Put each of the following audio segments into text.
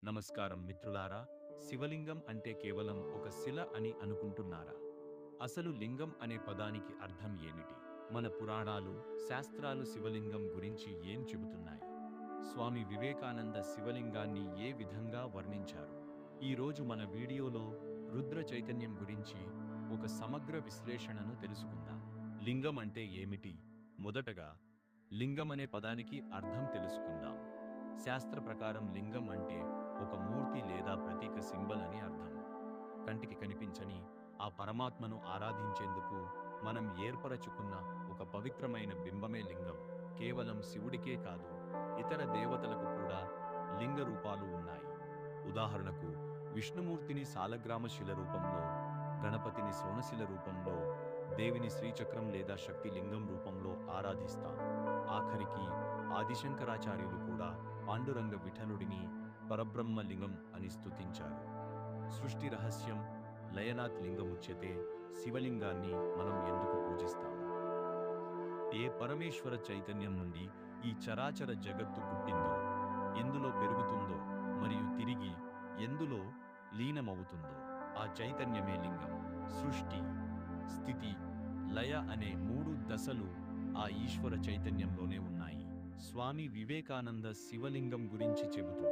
నమస్కారం మిత్రులారా. శివలింగం అంటే కేవలం ఒక శిల అని అనుకుంటున్నారా? అసలు లింగం అనే పదానికి అర్థం ఏమిటి? మన పురాణాలు, శాస్త్రాలు శివలింగం గురించి ఏం చెబుతున్నాయి? స్వామి వివేకానంద శివలింగాన్ని ఏ విధంగా వర్ణించారు? ఈరోజు మన వీడియోలో రుద్ర చైతన్యం గురించి ఒక సమగ్ర విశ్లేషణను తెలుసుకుందాం. లింగం అంటే ఏమిటి? మొదటగా లింగం అనే పదానికి అర్థం తెలుసుకుందాం. శాస్త్ర ప్రకారం లింగం అంటే ఒక మూర్తి లేదా ప్రతీక సింబల్ అని అర్థం. కంటికి కనిపించని ఆ పరమాత్మను ఆరాధించేందుకు మనం ఏర్పరచుకున్న ఒక పవిత్రమైన బింబమే లింగం. కేవలం శివుడికే కాదు, ఇతర దేవతలకు కూడా లింగ రూపాలు ఉన్నాయి. ఉదాహరణకు విష్ణుమూర్తిని సాలగ్రామ శిల రూపంలో, గణపతిని సోనశిల రూపంలో, దేవిని శ్రీచక్రం లేదా శక్తి లింగం రూపంలో ఆరాధిస్తాం. ఆఖరికి ఆదిశంకరాచార్యులు కూడా పాండురంగ విఠలుడిని పరబ్రహ్మ లింగం అని స్తుతించారు. సృష్టి రహస్యం లయనాథ్ లింగముచ్యతే. శివలింగాన్ని మనం ఎందుకు పూజిస్తాం? ఏ పరమేశ్వర చైతన్యం నుండి ఈ చరాచర జగత్తు పుట్టిందో, ఎందులో పెరుగుతుందో మరియు తిరిగి ఎందులో లీనమవుతుందో ఆ చైతన్యమే లింగం. సృష్టి, స్థితి, లయ అనే మూడు దశలు ఆ ఈశ్వర చైతన్యంలోనే ఉన్నాయి. స్వామి వివేకానంద శివలింగం గురించి చెబుతూ,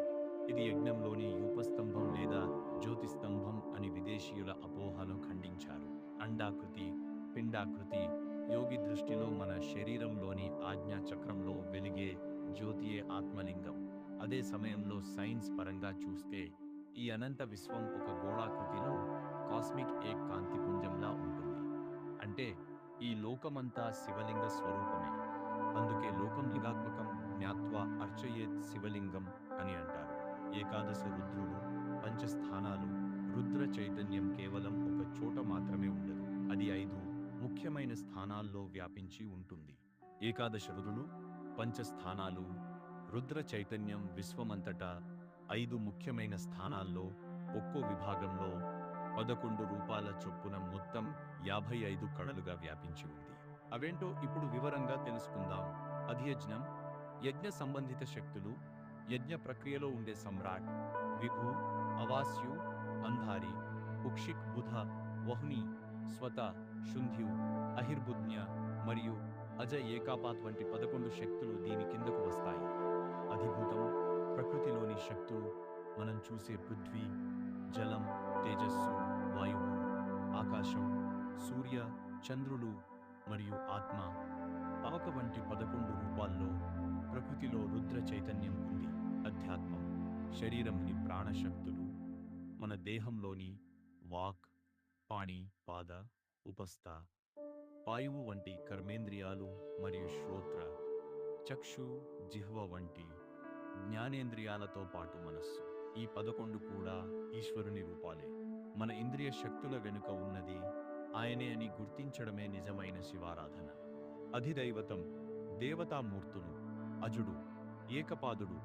ఇది యజ్ఞంలోని యూపస్తంభం లేదా జ్యోతిస్తంభం అని విదేశీయుల అపోహలను ఖండించారు. అండాకృతి, పిండాకృతి యోగి దృష్టిలో మన శరీరంలోని ఆజ్ఞా చక్రంలో వెలిగే జ్యోతియే ఆత్మలింగం. అదే సమయంలో సైన్స్ పరంగా చూస్తే ఈ అనంత విశ్వం ఒక గోళాకృతిలో కాస్మిక్ ఏక్ కాంతిపుంజంలా ఉంటుంది. అంటే ఈ లోకమంతా శివలింగ స్వరూపమే. అందుకే లోకం లింగాత్మకం జ్ఞాత్వా అర్చయేత్ శివలింగం అని అంటారు. ఏకాదశ రుద్రుడు, పంచస్థానాలు, రుద్ర చైతన్యం కేవలం ఒక చోట మాత్రమే ఉండదు. అది 5 ముఖ్యమైన స్థానాల్లో వ్యాపించి ఉంటుంది. ఏకాదశ రుద్రులు, పంచస్థానాలు, రుద్ర చైతన్యం విశ్వమంతటా 5 ముఖ్యమైన స్థానాల్లో ఒక్కో విభాగంలో 11 రూపాల చొప్పున మొత్తం 55 కళలుగా వ్యాపించి ఉంది. అవేంటో ఇప్పుడు వివరంగా తెలుసుకుందాం. అధియజ్ఞం, యజ్ఞ సంబంధిత శక్తులు, యజ్ఞ ప్రక్రియలో ఉండే సమ్రాట్, విభు, అవాస్యు, అంధారి, ఉక్షిక్, బుధ, వహ్ని, స్వత, శుంధ్యు, అహిర్బుజ్ఞ మరియు అజ ఏకాపాత్ వంటి 11 శక్తులు దీని కిందకు వస్తాయి. అధిభూతం, ప్రకృతిలోని శక్తులు, మనం చూసే పృథ్వీ, జలం, తేజస్సు, వాయువు, ఆకాశం, సూర్య, చంద్రులు మరియు ఆత్మ, పావక వంటి 11 రూపాల్లో ప్రకృతిలో రుద్ర చైతన్యం ఉంది. అధ్యాత్మం, శరీరంని ప్రాణశక్తులు, మన దేహంలోని వాక్, పాణి, పాద, ఉపస్థ, వాయువు వంటి కర్మేంద్రియాలు మరియు శ్రోత్ర, చక్షు, జిహ్వ వంటి జ్ఞానేంద్రియాలతో పాటు మనస్సు. ఈ 11 కూడా ఈశ్వరుని రూపాలే. మన ఇంద్రియ శక్తుల వెనుక ఉన్నది ఆయనే అని గుర్తించడమే నిజమైన శివారాధన. అధిదైవతం, దేవతామూర్తులు, అజుడు, ఏకపాదుడు,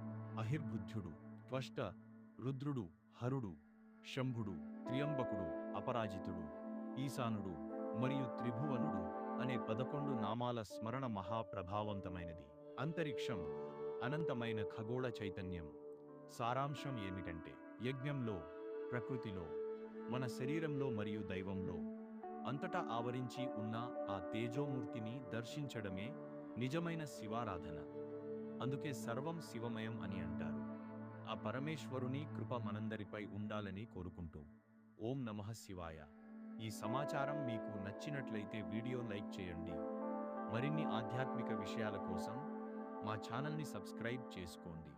అహిర్బుద్ధుడు, త్వష్ట, రుద్రుడు, హరుడు, శంభుడు, త్రియంబకుడు, అపరాజితుడు, ఈశానుడు మరియు త్రిభువనుడు అనే 11 నామాల స్మరణ మహాప్రభావవంతమైనది. అంతరిక్షం, అనంతమైన ఖగోళ చైతన్యం. సారాంశం ఏమిటంటే, యజ్ఞంలో, ప్రకృతిలో, మన శరీరంలో మరియు దైవంలో అంతటా ఆవరించి ఉన్న ఆ తేజోమూర్తిని దర్శించడమే నిజమైన శివారాధన. అందుకే సర్వం శివమయం అని అంటారు. ఆ పరమేశ్వరుని కృప మనందరిపై ఉండాలని కోరుకుంటూ ఓం నమః శివాయ. ఈ సమాచారం మీకు నచ్చినట్లయితే వీడియో లైక్ చేయండి. మరిన్ని ఆధ్యాత్మిక విషయాల కోసం మా ఛానల్ని సబ్స్క్రైబ్ చేసుకోండి.